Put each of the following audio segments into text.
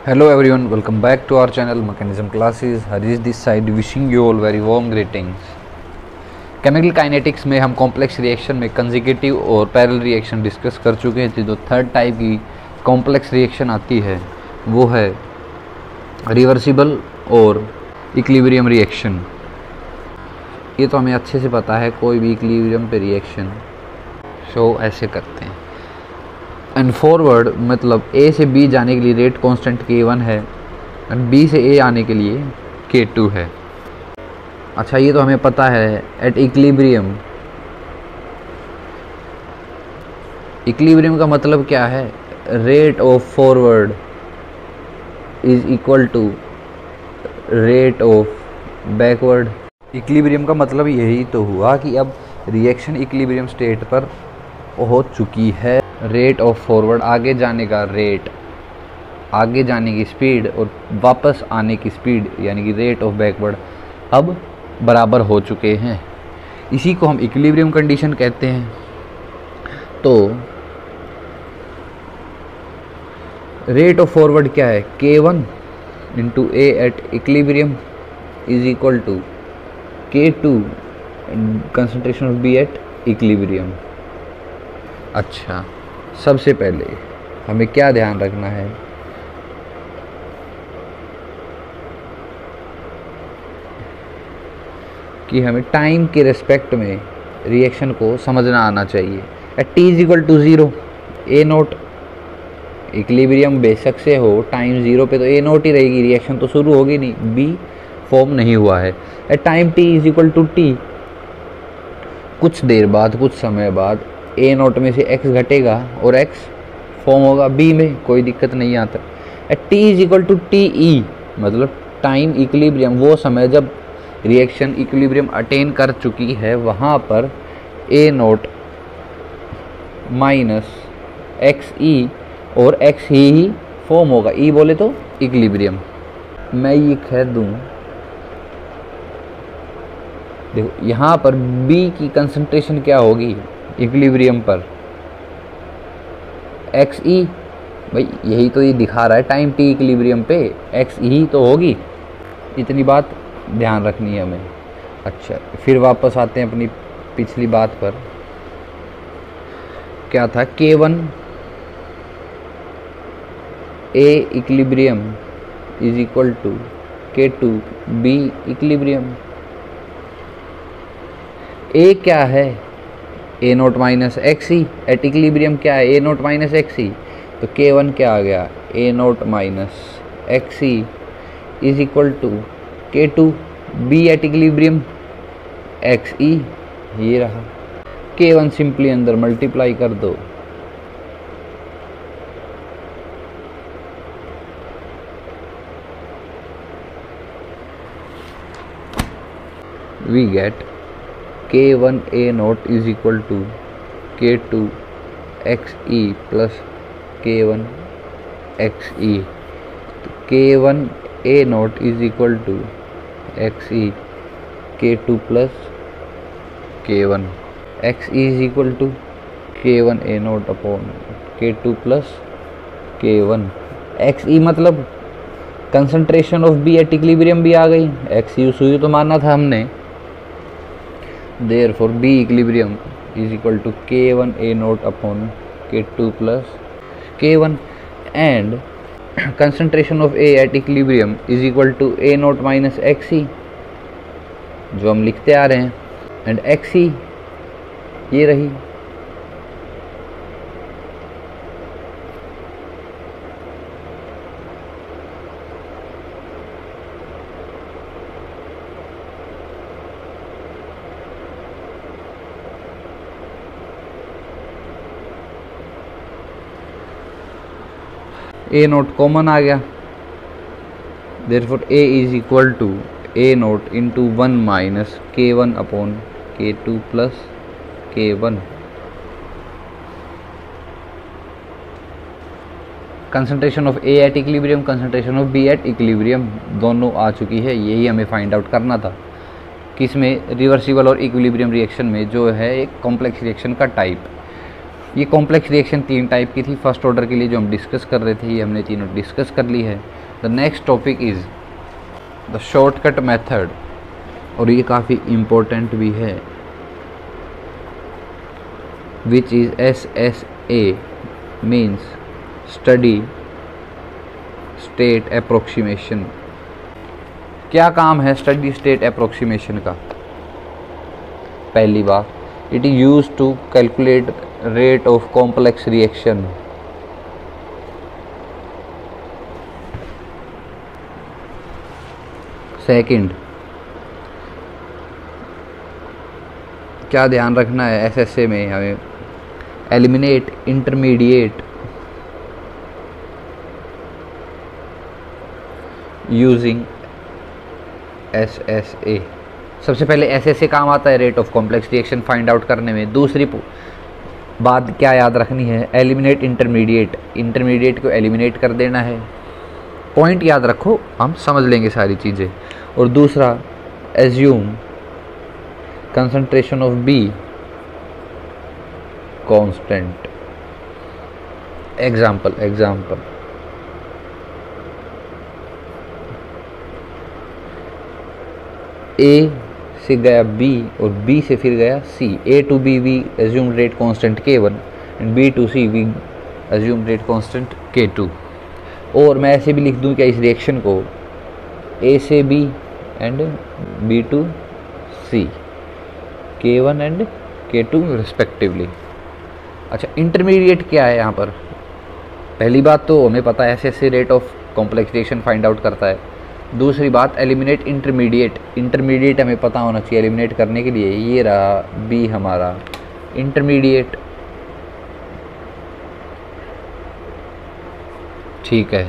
Hello everyone, welcome back to our channel Mechanism Classes. Harish this side wishing you all very warm greetings. Chemical kinetics में हम complex reaction में consecutive और parallel reaction discuss कर चुके थे। जो third type की complex reaction आती है वो है रिवर्सिबल और इक्विलिब्रियम रिएक्शन। ये तो हमें अच्छे से पता है, कोई भी इक्विलिब्रियम पे रिएक्शन शो ऐसे करते हैं। एंड फॉरवर्ड मतलब ए से बी जाने के लिए रेट कांस्टेंट K1 है एंड बी से ए आने के लिए K2 है। अच्छा, ये तो हमें पता है। एट इक्विलिब्रियम, इक्विलिब्रियम का मतलब क्या है? Rate of forward is equal to rate of backward. Equilibrium का मतलब यही तो हुआ कि अब रिएक्शन इक्विलिब्रियम स्टेट पर हो चुकी है। रेट ऑफ फॉरवर्ड आगे जाने का रेट, आगे जाने की स्पीड और वापस आने की स्पीड यानी कि रेट ऑफ बैकवर्ड अब बराबर हो चुके हैं। इसी को हम इक्विलिब्रियम कंडीशन कहते हैं। तो रेट ऑफ फॉरवर्ड क्या है? K1 into A at equilibrium is equal to K2 concentration of B at equilibrium. अच्छा, सबसे पहले हमें क्या ध्यान रखना है कि हमें टाइम के रिस्पेक्ट में रिएक्शन को समझना आना चाहिए। At t is equal to 0 A naught, equilibrium बेशक से हो टाइम 0 पे तो ए नोट ही रहेगी, रिएक्शन तो शुरू होगी नहीं, बी फॉर्म नहीं हुआ है। At time t is equal to t, कुछ देर बाद, कुछ समय बाद ए नोट में से x घटेगा और x फॉर्म होगा b में, कोई दिक्कत नहीं आता। At t is equal to T E मतलब टाइम इक्विलिब्रियम, वो समय जब रिएक्शन इक्विलिब्रियम अटेन कर चुकी है, वहाँ पर ए नोट माइनस एक्स ई और x ही फॉर्म होगा। ई बोले तो इक्विलिब्रियम। मैं ये कह दूँ, देखो यहाँ पर B की कंसंट्रेशन क्या होगी इक्विलिब्रियम पर? एक्स ई, भाई यही तो ये दिखा रहा है टाइम t इक्विलिब्रियम पे, एक्स ही तो होगी। इतनी बात ध्यान रखनी है हमें। अच्छा, फिर वापस आते हैं अपनी पिछली बात पर। क्या था? K1 A equilibrium is equal to K2 B equilibrium. A क्या है? A naught minus x e. At equilibrium क्या है? A naught minus x e. तो K1 क्या आ गया? A naught minus x e is equal to K2 B at equilibrium x e. ये रहा। K1 सिंपली अंदर मल्टीप्लाई कर दो, we get K1 A naught is equal to K2 XE plus K1 XE। तो K1 A naught is equal to XE K2 plus K1 XE is equal to K1 A naught upon K2 plus K1 XE मतलब concentration of B at equilibrium भी आ गई। X use हुई तो माना था हमने। Therefore B equilibrium is equal to K1 A naught upon K2 plus K1 and concentration of A at equilibrium is equal to A naught minus XE, जो हम लिखते आ रहे हैं, and XE ये रही। ए नोट कॉमन आ गया। Therefore A is equal to A naught into 1 minus K1 upon K2 plus K1। Concentration of A at equilibrium, concentration of B at equilibrium दोनों आ चुकी है। यही हमें फाइंड आउट करना था, किसमें? रिवर्सिबल और इक्विलिब्रियम रिएक्शन में, जो है एक कॉम्प्लेक्स रिएक्शन का टाइप। ये कॉम्प्लेक्स रिएक्शन 3 टाइप की थी फर्स्ट ऑर्डर के लिए जो हम डिस्कस कर रहे थे, ये हमने तीनों डिस्कस कर ली है। The next topic is the shortcut method, और ये काफ़ी इम्पोर्टेंट भी है, which is SSA, means study state approximation. क्या काम है स्टडी स्टेट अप्रोक्सीमेशन का? पहली बात, it is use to calculate rate of complex reaction. Second, क्या ध्यान रखना है SSA में हमें? Eliminate intermediate using SSA। सबसे पहले SSA काम आता है rate of complex reaction find out करने में। दूसरी बात क्या याद रखनी है? एलिमिनेट इंटरमीडिएट, इंटरमीडिएट को एलिमिनेट कर देना है। पॉइंट याद रखो, हम समझ लेंगे सारी चीज़ें। और दूसरा, assume concentration of B constant. Example A से गया B और B से फिर गया C। A to B we assume rate constant K1 and B to C we assume rate constant K2। और मैं ऐसे भी लिख दूं क्या इस रिएक्शन को? A से B and B to C, K1 and K2 respectively. अच्छा, इंटरमीडिएट क्या है यहाँ पर? पहली बात तो हमें पता है SSA rate of complex reaction find out करता है। दूसरी बात, एलिमिनेट इंटरमीडिएट, इंटरमीडिएट हमें पता होना चाहिए एलिमिनेट करने के लिए। ये रहा B हमारा इंटरमीडिएट, ठीक है।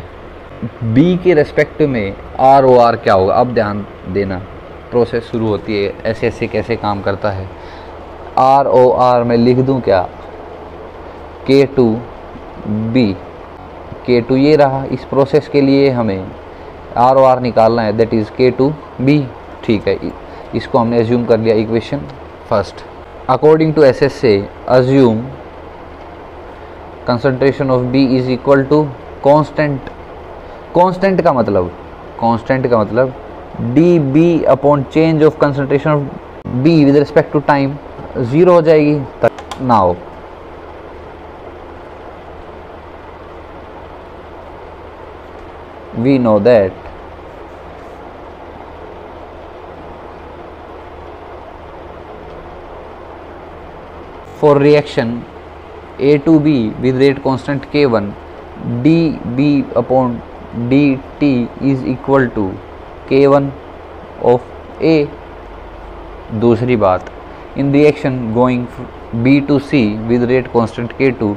B के रेस्पेक्ट में ROR क्या होगा? अब ध्यान देना, प्रोसेस शुरू होती है, SSA कैसे काम करता है। ROR में लिख दूं क्या? K2B, K2 ये रहा। इस प्रोसेस के लिए हमें ROR निकालना है, दैट इज़ K2B, ठीक है। इसको हमने एज्यूम कर लिया equation first. According to SSA assume concentration of B is equal to constant. Constant का मतलब dB upon change of concentration of B with respect to time 0 हो जाएगी। Now we know that for reaction A to B with rate constant K1, dB upon dt is equal to K1 of A। दूसरी बात, in reaction going B to C with rate constant K2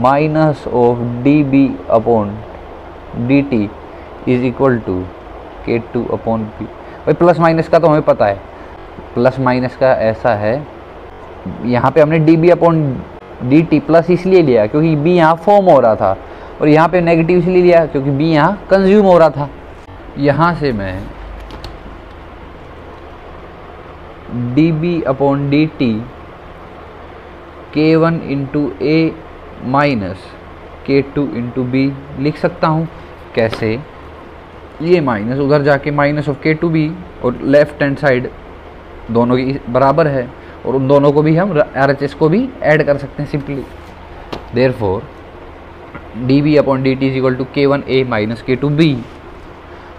minus of dB upon dt is equal to K2 upon B। भाई plus minus का तो हमें पता है, plus minus का ऐसा है, यहाँ पे हमने dB अपॉन dt प्लस इसलिए लिया क्योंकि B यहाँ फॉर्म हो रहा था, और यहाँ पे नेगेटिव इसलिए लिया क्योंकि B यहाँ कंज्यूम हो रहा था। यहाँ से मैं dB upon dt K1 into A minus K2 into B लिख सकता हूँ। कैसे? ये माइनस उधर जाके माइनस ऑफ K2B और लेफ्ट हैंड साइड दोनों की बराबर है, और उन दोनों को भी हम RHS को भी ऐड कर सकते हैं simply. Therefore dB upon dt is equal to K1A minus K2B।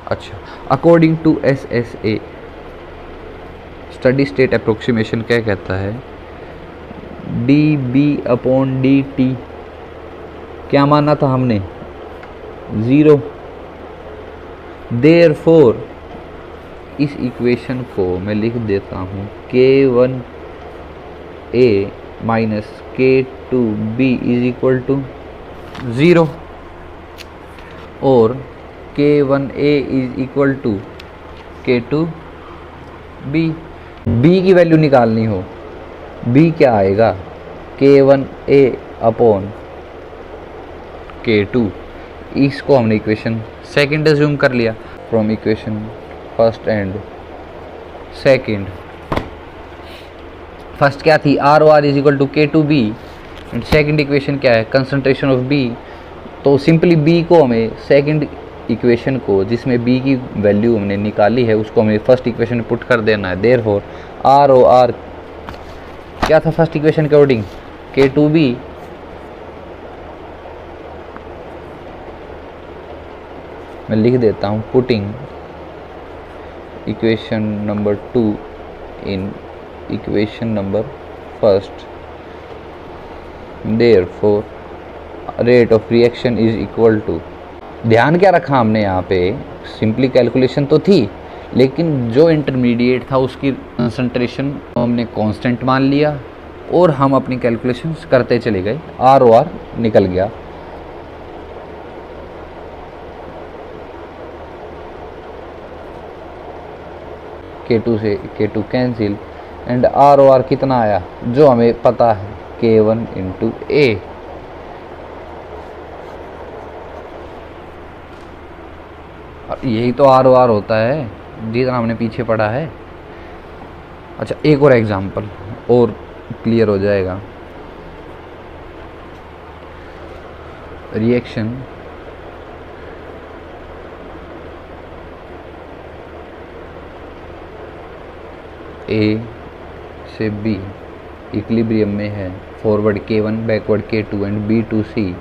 अच्छा, according to SSA study state approximation क्या कहता है? dB अपॉन dt क्या माना था हमने? 0। देयरफॉर इस इक्वेशन को मैं लिख देता हूँ K1A minus K2B is equal to 0, और K1A is equal to K2B। B की वैल्यू निकालनी हो, B क्या आएगा? K1A upon K2। इसको हमने इक्वेशन सेकंड एज्यूम कर लिया from equation first and second. First क्या थी? ROR is equal to K2B, and second equation क्या है, कंसंट्रेशन ऑफ बी। तो सिंपली बी को हमें सेकंड इक्वेशन को जिसमें बी की वैल्यू हमने निकाली है उसको हमें फर्स्ट इक्वेशन में पुट कर देना है। देयरफॉर आर ओ आर क्या था फर्स्ट इक्वेशन के अकॉर्डिंग, के टू बी मैं लिख देता हूँ, putting equation number 2 in equation number first, therefore rate of reaction is equal to. ध्यान क्या रखा हमने यहाँ पे, सिंपली कैलकुलेशन तो थी लेकिन जो इंटरमीडिएट था उसकी कंसंट्रेशन हमने कांस्टेंट मान लिया और हम अपनी कैलकुलेशंस करते चले गए, आर ओ आर निकल गया। K2 से K2 cancel and R O R कितना आया जो हमें पता है, K1 इंटू ए। यही तो आर ओ आर होता है जितना हमने पीछे पढ़ा है। अच्छा एक और एग्जांपल और क्लियर हो जाएगा। रिएक्शन ए से बी इक्विलिब्रियम में है, forward K1 backward K2 and B to C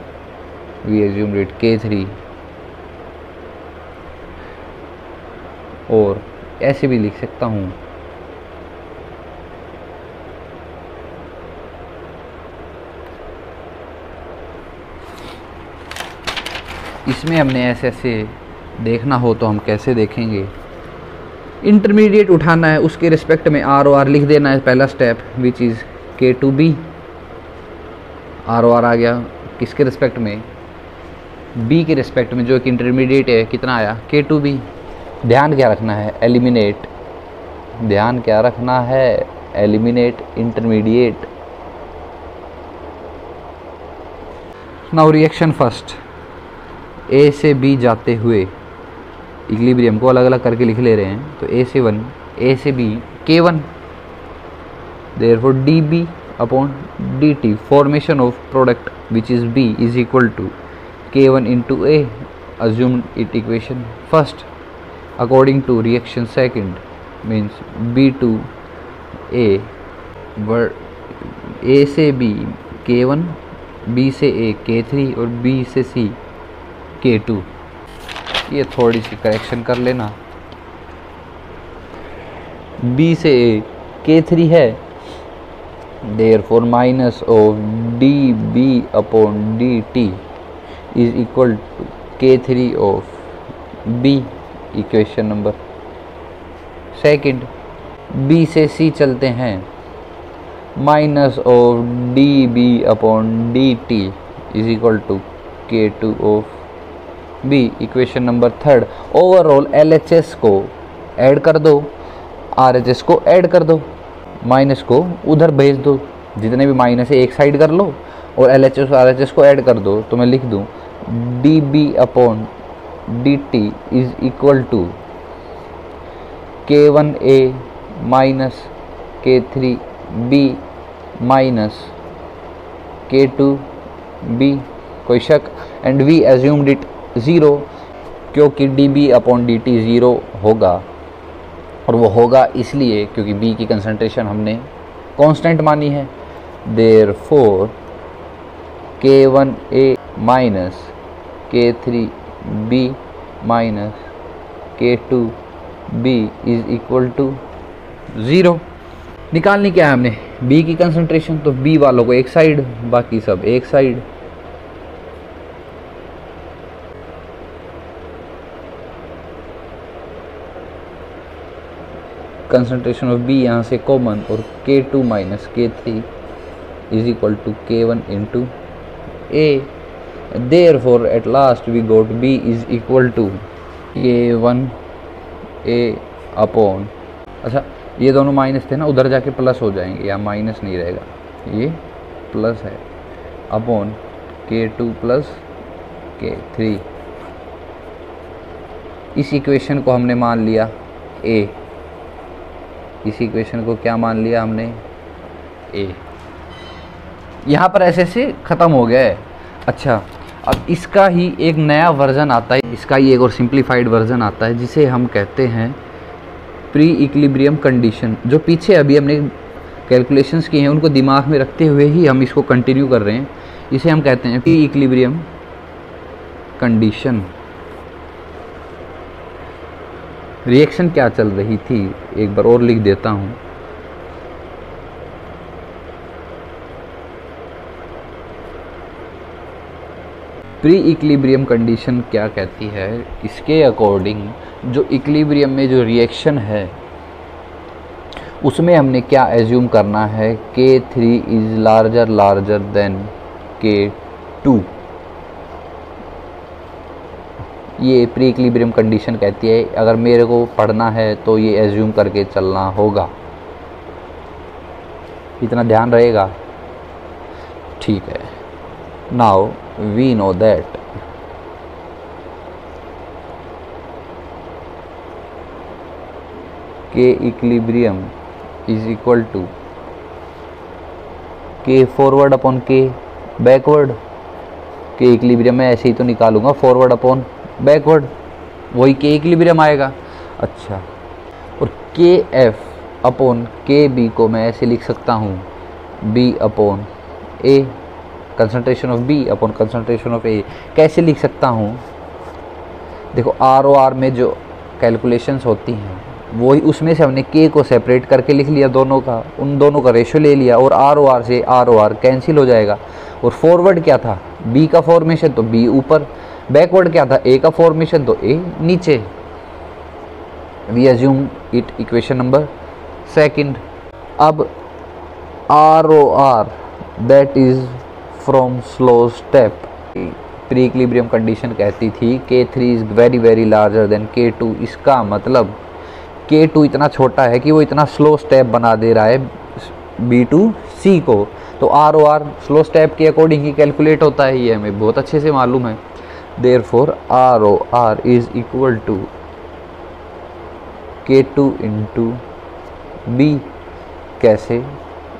we assume rate K3। और ऐसे भी लिख सकता हूँ, इसमें हमने ऐसे ऐसे देखना हो तो हम कैसे देखेंगे, इंटरमीडिएट उठाना है उसके रिस्पेक्ट में आर ओ आर लिख देना है पहला step, which is K2B। R O R आ गया किसके रिस्पेक्ट में, B के रिस्पेक्ट में जो एक इंटरमीडिएट है, कितना आया K2B। ध्यान क्या रखना है, एलिमिनेट, ध्यान क्या रखना है, eliminate intermediate. Now reaction first, A से B जाते हुए इक्विलिब्रियम को अलग अलग करके लिख ले रहे हैं, तो A से 1, A से B K1, therefore dB upon dt formation of product which is B is equal to K1 into A, assumed it equation first according to reaction second means B to A, A से B K1, B से A K3 और B से C K2। ये थोड़ी सी correction कर लेना, B से A K3 है, therefore minus of dB upon dt is equal to K3 of B, equation number second. B से C चलते हैं, minus of dB upon dt is equal to K2 of B, equation number third. Overall LHS को add कर दो, RHS को add कर दो, minus को उधर भेज दो, जितने भी माइनस है एक साइड कर लो और LHS और RHS को ऐड कर दो। तो मैं लिख दूँ dB upon dt is equal to K1A minus K3B minus K2B, कोई शक, एंड वी एज्यूम्ड इट 0 क्योंकि dB अपॉन dt 0 होगा, और वो होगा इसलिए क्योंकि B की कंसंट्रेशन हमने कांस्टेंट मानी है। Therefore K1A minus K3B minus K2B is equal to 0। निकालनी क्या है हमने, B की कंसंट्रेशन, तो B वालों को एक साइड, बाकी सब एक साइड। कंसंट्रेशन ऑफ B यहाँ से कॉमन, और K2 minus K3 is equal to K1 into A। Therefore at last we got B is equal to K1A upon, अच्छा ये दोनों माइनस थे ना, उधर जाके प्लस हो जाएंगे, या माइनस नहीं रहेगा, ये प्लस है, अपॉन K2 प्लस K3। इस इक्वेशन को हमने मान लिया A, इस इक्वेशन को क्या मान लिया हमने, A। यहाँ पर ऐसे से ख़त्म हो गया है। अच्छा, अब इसका ही एक नया वर्जन आता है, इसका ही एक और सिंप्लीफाइड वर्जन आता है जिसे हम कहते हैं प्री इक्विलिब्रियम कंडीशन। जो पीछे अभी हमने कैलकुलेशंस किए हैं उनको दिमाग में रखते हुए ही हम इसको कंटिन्यू कर रहे हैं। इसे हम कहते हैं प्री इक्विलिब्रियम कंडीशन। रिएक्शन क्या चल रही थी एक बार और लिख देता हूँ। प्री इक्विलिब्रियम कंडीशन क्या कहती है, इसके अकॉर्डिंग जो इक्विलिब्रियम में जो रिएक्शन है उसमें हमने क्या एज्यूम करना है, K3 is larger than K2। ये प्री इक्विलिब्रियम कंडीशन कहती है। अगर मेरे को पढ़ना है तो ये एज्यूम करके चलना होगा, इतना ध्यान रहेगा, ठीक है। Now we know that K equilibrium is equal to K forward upon K backward. K equilibrium में ऐसे ही तो निकालूंगा, फॉरवर्ड अपॉन बैकवर्ड, वही K इक्विलिब्रियम आएगा। अच्छा, और KF अपॉन KB को मैं ऐसे लिख सकता हूँ B upon A, concentration of B upon concentration of A। कैसे लिख सकता हूँ, देखो ROR में जो कैलकुलेशंस होती हैं वही, उसमें से हमने K को सेपरेट करके लिख लिया, दोनों का, उन दोनों का रेशियो ले लिया, और ROR से ROR कैंसिल हो जाएगा। और फॉरवर्ड क्या था, B का फॉर्मेशन तो B ऊपर, बैकवर्ड क्या था, A का फॉर्मेशन तो A नीचे। We assume it equation number second. अब ROR that is from slow step. Pre equilibrium condition कहती थी K3 is very larger than K2। इसका मतलब K2 इतना छोटा है कि वो इतना स्लो स्टेप बना दे रहा है B टू C को। तो ROR स्लो स्टेप के अकॉर्डिंग ही कैलकुलेट होता है, ये हमें बहुत अच्छे से मालूम है। Therefore ROR is equal to K2 into B। कैसे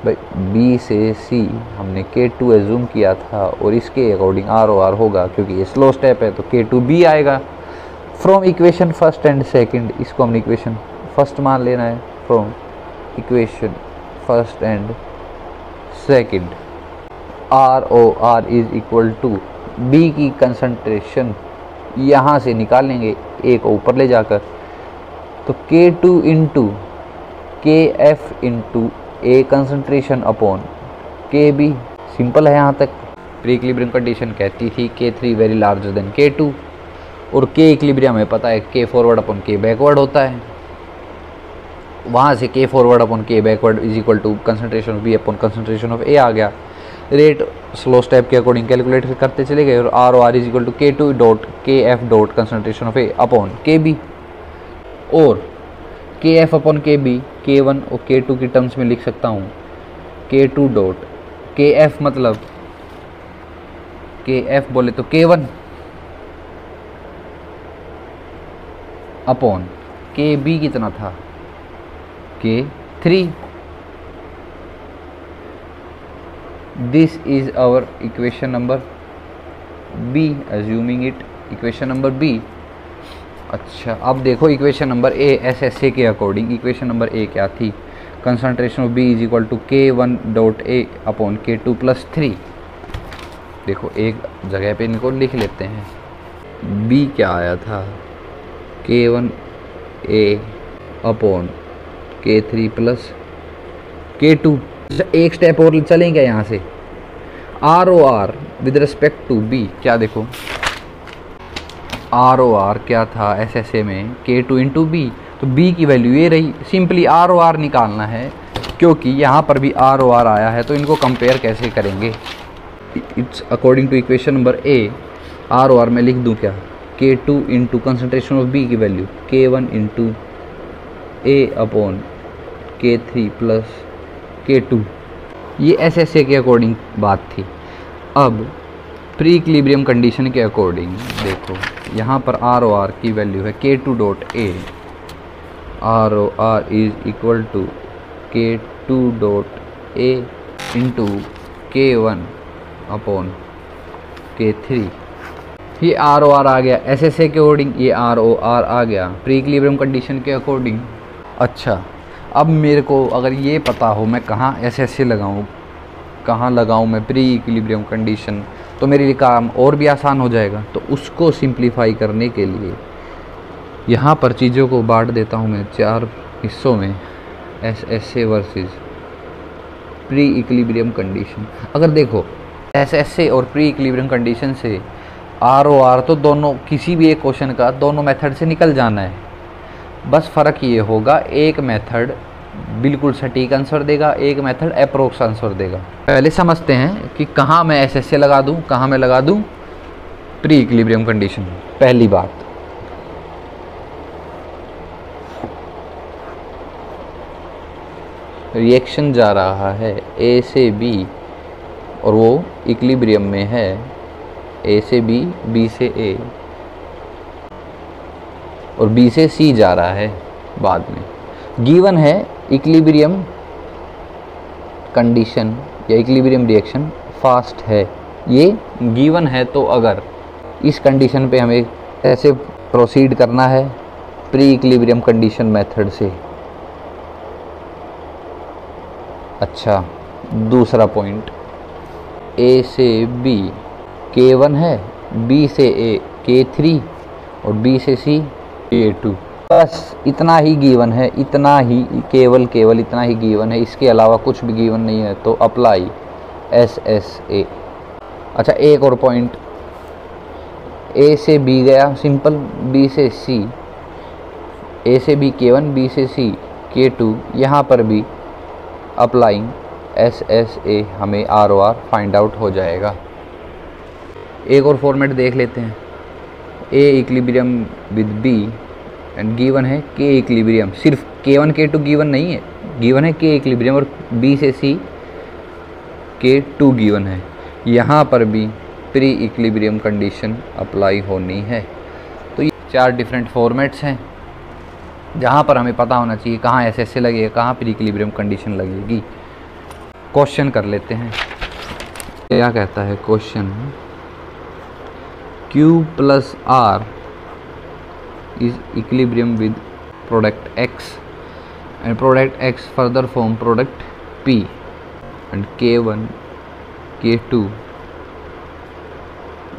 भाई, B से C हमने K2 एज्यूम किया था और इसके अकॉर्डिंग ROR होगा, क्योंकि ये स्लो स्टेप है तो K2B आएगा। From equation first and second, इसको हमने इक्वेशन फर्स्ट मान लेना है। From equation first and second ROR is equal to B की कंसंट्रेशन यहाँ से निकालेंगे A को ऊपर ले जाकर, तो K2 into KF into A concentration upon KB। Simple है यहाँ तक। प्री इक्विलिब्रियम कंडीशन कहती थी K3 very larger than K2, और K इक्विलिब्रियम में पता है K forward upon K backward होता है। वहाँ से K forward upon K backward is equal to concentration of B upon concentration of A आ गया। रेट स्लो स्टेप के अकॉर्डिंग कैलकुलेट करते चले गए, और ROR is equal to K2 dot KF dot concentration of A upon KB। और KF upon KB K1 और K2 की टर्म्स में लिख सकता हूँ K2 डॉट KF, मतलब KF बोले तो K1 अपॉन KB कितना था, K3। This is our equation number B, assuming it equation number B। अच्छा, अब देखो इक्वेशन नंबर A SSA के अकॉर्डिंग इक्वेशन नंबर A क्या थी, concentration of B is equal to K1 dot A upon K2 plus 3। देखो एक जगह पे इनको लिख लेते हैं। B क्या आया था, K1 A upon K3 plus K2। एक स्टेप और चलेंगे यहाँ से, ROR with respect to B। क्या देखो ROR क्या था SSA में, K2 इंटू B, तो B की वैल्यू ये रही। सिंपली ROR निकालना है, क्योंकि यहाँ पर भी ROR आया है, तो इनको कंपेयर कैसे करेंगे। It's according to equation number A, ROR में लिख दूँ क्या, K2 into concentration of B की value K1 into A upon K3 plus K2। ये SSA के अकॉर्डिंग बात थी। अब प्री इक्विलिब्रियम कंडीशन के अकॉर्डिंग देखो, यहाँ पर ROR की वैल्यू है K2 dot A। ROR is equal to K2 dot A into K1 upon K3। ये ROR आ गया SSA के अकॉर्डिंग, ये ROR आ गया प्री इक्विलिब्रियम कंडीशन के अकॉर्डिंग। अच्छा, अब मेरे को अगर ये पता हो मैं कहाँ SSA लगाऊँ, कहाँ लगाऊँ मैं प्री इक्विलिब्रियम कंडीशन, तो मेरे लिए काम और भी आसान हो जाएगा। तो उसको सिंप्लीफाई करने के लिए यहाँ पर चीज़ों को बांट देता हूँ मैं 4 हिस्सों में, SSA versus pre equilibrium condition. अगर देखो SSA और प्री इक्विलिब्रियम कंडीशन से ROR तो दोनों, किसी भी एक क्वेश्चन का दोनों मेथड से निकल जाना है। बस फ़र्क ये होगा, एक मेथड बिल्कुल सटीक आंसर देगा, एक मेथड अप्रोक्स आंसर देगा। पहले समझते हैं कि कहाँ मैं SSA लगा दूँ, कहाँ मैं लगा दूँ प्री इक्विलिब्रियम कंडीशन। पहली बात, रिएक्शन जा रहा है A से B और वो इक्विलिब्रियम में है, A से B, B से A और B से C जा रहा है बाद में। गिवन है इक्विलिब्रियम कंडीशन या इक्विलिब्रियम रिएक्शन फास्ट है, ये गिवन है। तो अगर इस कंडीशन पे हमें ऐसे प्रोसीड करना है प्री इक्विलिब्रियम कंडीशन मेथड से। अच्छा, दूसरा पॉइंट, A से B K1 है, B से A K3 और B से C K2। बस इतना ही गिवन है, इतना ही, केवल इतना ही गिवन है, इसके अलावा कुछ भी गिवन नहीं है। तो अप्लाई SSA। अच्छा, एक और पॉइंट, A से B गया सिंपल, B से C, A से B K1, B से C K2, यहाँ पर भी अप्लाइंग SSA हमें ROR फाइंड आउट हो जाएगा। एक और फॉर्मेट देख लेते हैं, A equilibrium with B and given है K इक्विलिब्रियम। सिर्फ K1 K2 गिवन नहीं है, गिवन है K इक्विलिब्रियम और B से C K2 गिवन है। यहाँ पर भी प्री इक्विलिब्रियम कंडीशन अप्लाई होनी है। तो ये 4 डिफरेंट फॉर्मेट्स हैं जहाँ पर हमें पता होना चाहिए कहाँ SSA लगेगा, कहाँ प्री इक्विलिब्रियम कंडीशन लगेगी। क्वेश्चन कर लेते हैं, क्या कहता है question, Q plus R is equilibrium with product X and product X further form product P and K1, K2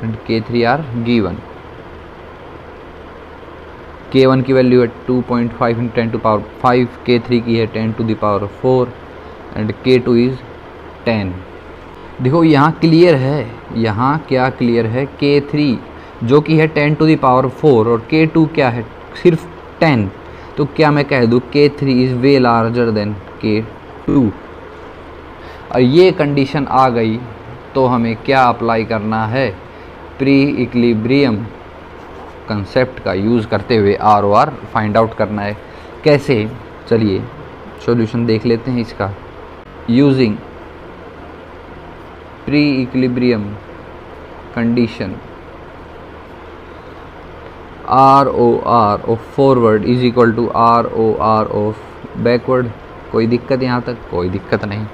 and K3 are given। K1 की वैल्यू है 2.5 × 10 to power 5, K3 की है 10 to the power 4 and K2 is 10। देखो यहाँ clear है, यहाँ क्या clear है, K3 जो कि है 10 to the power 4 और K2 क्या है सिर्फ 10। तो क्या मैं कह दूँ K3 is way larger than K2। और ये कंडीशन आ गई तो हमें क्या अप्लाई करना है, प्री इक्विलिब्रियम कंसेप्ट का यूज़ करते हुए ROR फाइंड आउट करना है। कैसे, चलिए सॉल्यूशन देख लेते हैं इसका। Using pre equilibrium condition ROR of forward is equal to ROR of backward. कोई दिक्कत यहाँ तक? कोई दिक्कत नहीं।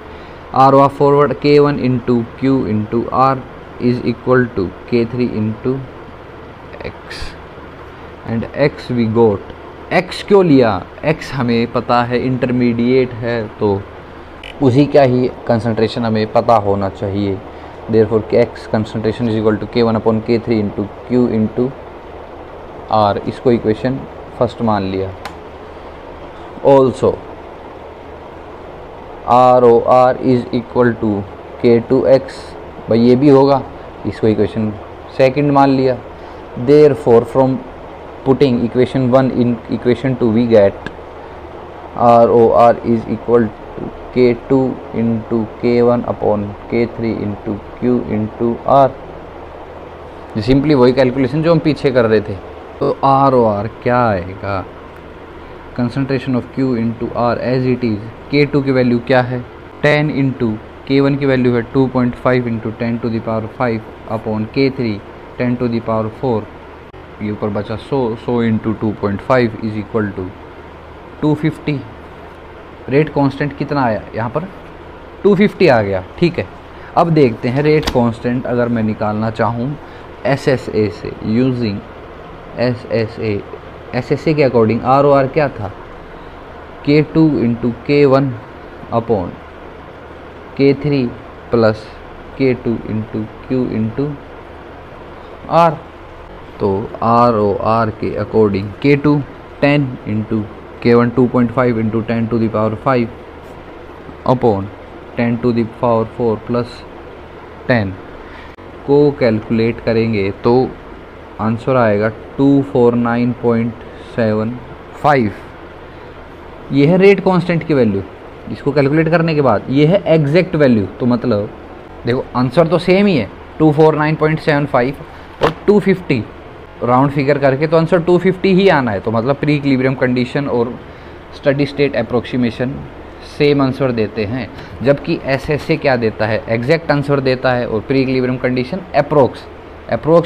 ROR forward K1 into Q into R is equal to K3 into X and X we got. X क्यों लिया? X हमें पता है इंटरमीडिएट है, तो उसी का ही कंसंट्रेशन हमें पता होना चाहिए। Therefore X concentration is equal to K1 upon K3 into Q into R। इसको इक्वेशन फर्स्ट मान लिया। Also ROR is equal to K2X, भाई ये भी होगा, इसको इक्वेशन सेकंड मान लिया। Therefore from putting equation 1 in equation 2 we get ROR is equal to K2 into K1 upon K3 into Q into R। Simply वही कैलकुलेशन जो हम पीछे कर रहे थे। तो ROR क्या आएगा, concentration of Q into R as it is. K2 की वैल्यू क्या है 10 इंटू K1 की वैल्यू है 2.5 into 10 to the power 5 upon K3 10 to the power 4। ये ऊपर बचा 100 into 2.5 is equal to 250। Rate constant कितना आया यहाँ पर 250 आ गया, ठीक है। अब देखते हैं रेट कांस्टेंट अगर मैं निकालना चाहूँ SSA से, यूजिंग SSA के अकॉर्डिंग ROR क्या था, K2 into K1 upon K3 plus K2 into Q into R। तो ROR के according K2 10 into K1 2.5 into 10 to the power 5 upon 10 to the power 4 plus 10 को कैलकुलेट करेंगे तो answer आएगा 249.75। ये है रेट कांस्टेंट की वैल्यू। इसको कैलकुलेट करने के बाद ये है एग्जैक्ट वैल्यू। तो मतलब देखो आंसर तो सेम ही है 249.75 और 250 राउंड फिगर करके तो आंसर 250 ही आना है। तो मतलब प्री इक्विलिब्रियम कंडीशन और study state approximation same answer देते हैं, जबकि SSA क्या देता है, एग्जैक्ट आंसर देता है और प्री इक्विलिब्रियम कंडीशन अप्रोक्स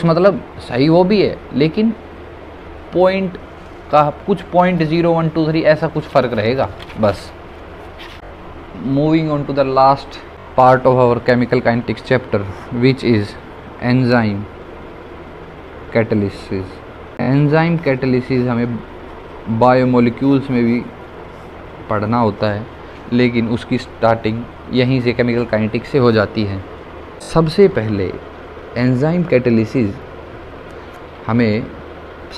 मतलब सही वो भी है लेकिन पॉइंट का कुछ 0.0123 ऐसा कुछ फ़र्क रहेगा बस। Moving on to the last part of our chemical kinetics chapter which is enzyme catalysis. Enzyme catalysis हमें बायोमोलिक्यूल्स में भी पढ़ना होता है लेकिन उसकी स्टार्टिंग यहीं से केमिकल काइनेटिक्स से हो जाती है। सबसे पहले एंजाइम कैटालिसिस हमें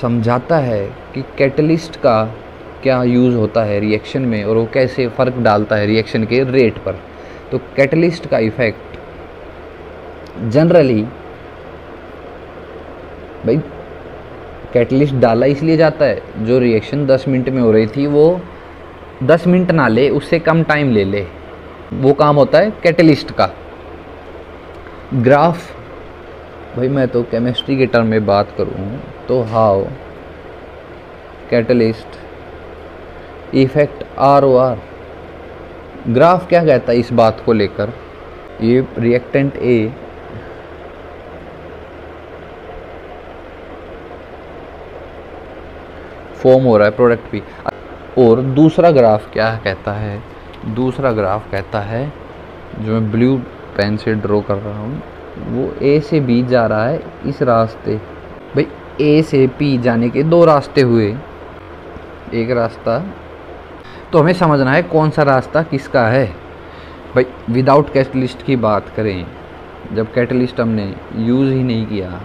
समझाता है कि कैटलिस्ट का क्या यूज़ होता है रिएक्शन में और वो कैसे फ़र्क डालता है रिएक्शन के रेट पर। तो कैटलिस्ट का इफ़ेक्ट जनरली भाई कैटलिस्ट डाला इसलिए जाता है जो रिएक्शन 10 मिनट में हो रही थी वो 10 मिनट ना ले, उससे कम टाइम ले ले, वो काम होता है कैटलिस्ट का। ग्राफ भाई मैं तो केमिस्ट्री के टर्म में बात करूँ तो how catalyst effect ROR। Graph क्या कहता है इस बात को लेकर, ये रिएक्टेंट A फॉर्म हो रहा है प्रोडक्ट भी, और दूसरा ग्राफ क्या कहता है, दूसरा ग्राफ कहता है जो मैं ब्लू पेन से ड्रॉ कर रहा हूँ वो A से B जा रहा है इस रास्ते। भाई A से P जाने के दो रास्ते हुए, एक रास्ता तो हमें समझना है कौन सा रास्ता किसका है। भाई विदाउट कैटलिस्ट की बात करें, जब कैटलिस्ट हमने यूज़ ही नहीं किया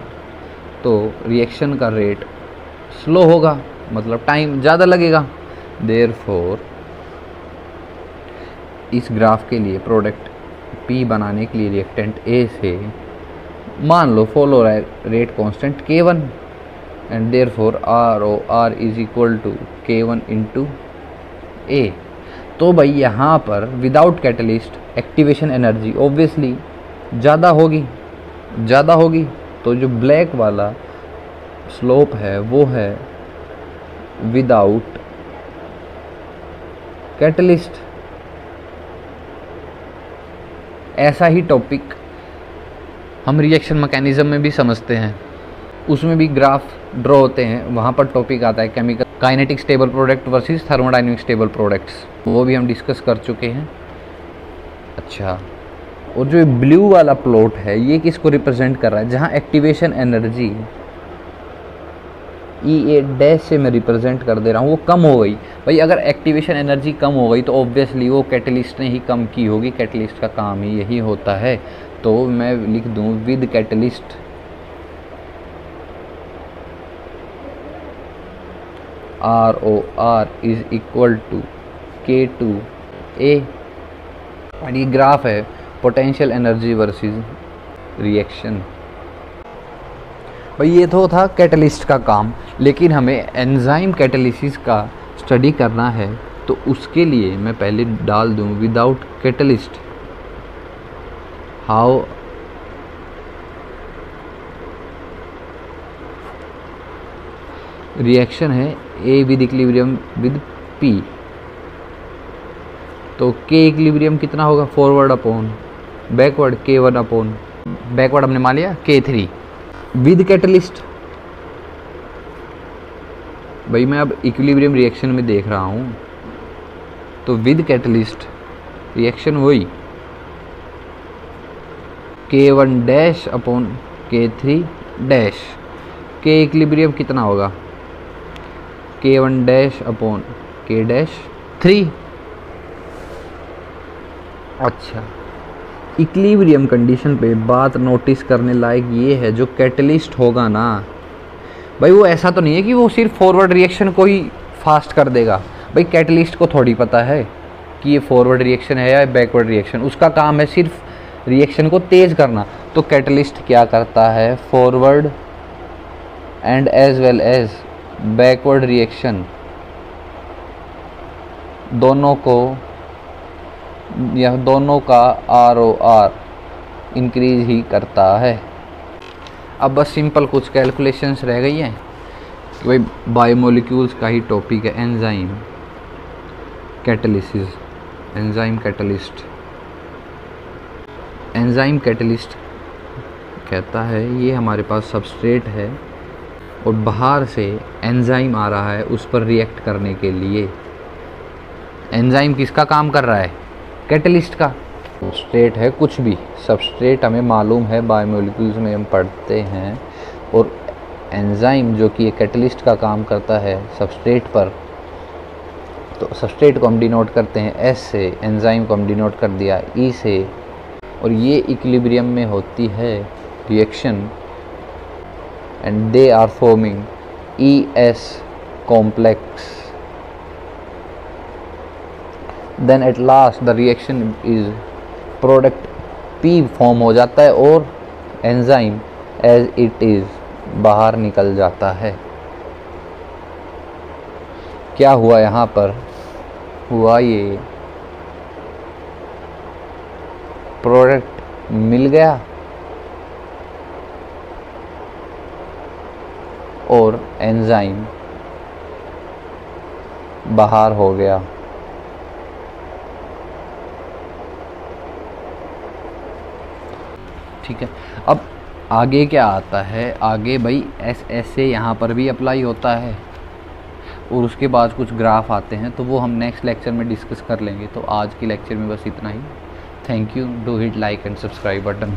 तो रिएक्शन का रेट स्लो होगा, मतलब टाइम ज़्यादा लगेगा। देयरफॉर इस ग्राफ के लिए प्रोडक्ट P बनाने के लिए रिएक्टेंट A से मान लो फॉलो रहा है rate constant K1 and therefore ROR is equal to K1 into A। तो भाई यहाँ पर without catalyst activation energy obviously ज़्यादा होगी। तो जो ब्लैक वाला स्लोप है वो है विदाउट कैटलिस्ट। ऐसा ही टॉपिक हम रिएक्शन मैकेनिज्म में भी समझते हैं, उसमें भी ग्राफ ड्रॉ होते हैं, वहाँ पर टॉपिक आता है chemical kinetic stable product versus thermodynamic stable products, वो भी हम डिस्कस कर चुके हैं। अच्छा, और जो ब्लू वाला प्लॉट है ये किसको रिप्रेजेंट कर रहा है, जहाँ एक्टिवेशन एनर्जी EA' से मैं रिप्रेजेंट कर दे रहा हूँ वो कम हो गई। भाई अगर एक्टिवेशन एनर्जी कम हो गई तो ऑब्वियसली वो कैटलिस्ट ने ही कम की होगी, कैटलिस्ट का काम ही यही होता है। तो मैं लिख दूँ with catalyst ROR is equal to K2A। और ये ग्राफ है पोटेंशियल एनर्जी वर्सेस रिएक्शन। भाई ये तो था कैटलिस्ट का काम, लेकिन हमें एंजाइम कैटालिसिस का स्टडी करना है तो उसके लिए मैं पहले डाल दूं विदाउट कैटलिस्ट हाउ रिएक्शन है A with equilibrium with P। तो K इक्विलिब्रियम कितना होगा, forward upon backward K1 upon backward हमने मान लिया K3 विद कैटलिस्ट। भाई मैं अब इक्विलिब्रियम रिएक्शन में देख रहा हूँ तो विद कैटलिस्ट रिएक्शन वही K1 dash upon K3 dash. K equilibrium कितना होगा? K1 dash upon K dash 3। अच्छा, इक्विलिब्रियम कंडीशन पे बात नोटिस करने लायक ये है, जो कैटलिस्ट होगा ना भाई, वो ऐसा तो नहीं है कि वो सिर्फ फॉरवर्ड रिएक्शन को ही फास्ट कर देगा। भाई कैटलिस्ट को थोड़ी पता है कि ये फॉरवर्ड रिएक्शन है या बैकवर्ड रिएक्शन, उसका काम है सिर्फ रिएक्शन को तेज़ करना। तो कैटलिस्ट क्या करता है? Forward and as well as backward reaction दोनों को, यह दोनों का ROR इंक्रीज ही करता है। अब बस सिंपल कुछ कैलकुलेशंस रह गई हैं। वही बायोमोलिक्यूल्स का ही टॉपिक है, enzyme catalysis, enzyme catalyst. Enzyme catalyst कहता है ये हमारे पास सबस्ट्रेट है और बाहर से एंजाइम आ रहा है उस पर रिएक्ट करने के लिए। एंजाइम किसका काम कर रहा है? कैटलिस्ट का। सबस्ट्रेट है कुछ भी, सबस्ट्रेट हमें मालूम है, बायोमोलिक्यूल्स में हम पढ़ते हैं। और एंजाइम जो कि कैटलिस्ट का काम करता है सबस्ट्रेट पर, तो सबस्ट्रेट को हम डिनोट करते हैं S से, एंजाइम को हम डिनोट कर दिया E से। और ये इक्विलिब्रियम में होती है reaction and they are forming ES complex. Then at last the reaction is product P form हो जाता है और एंजाइम एज इट इज बाहर निकल जाता है। क्या हुआ यहाँ पर? हुआ ये प्रोडक्ट मिल गया और एंजाइम बाहर हो गया। ठीक है, अब आगे क्या आता है? आगे भाई ऐसे यहाँ पर भी अप्लाई होता है और उसके बाद कुछ ग्राफ आते हैं, तो वो हम नेक्स्ट लेक्चर में डिस्कस कर लेंगे। तो आज की लेक्चर में बस इतना ही। Thank you. Do hit like and subscribe button.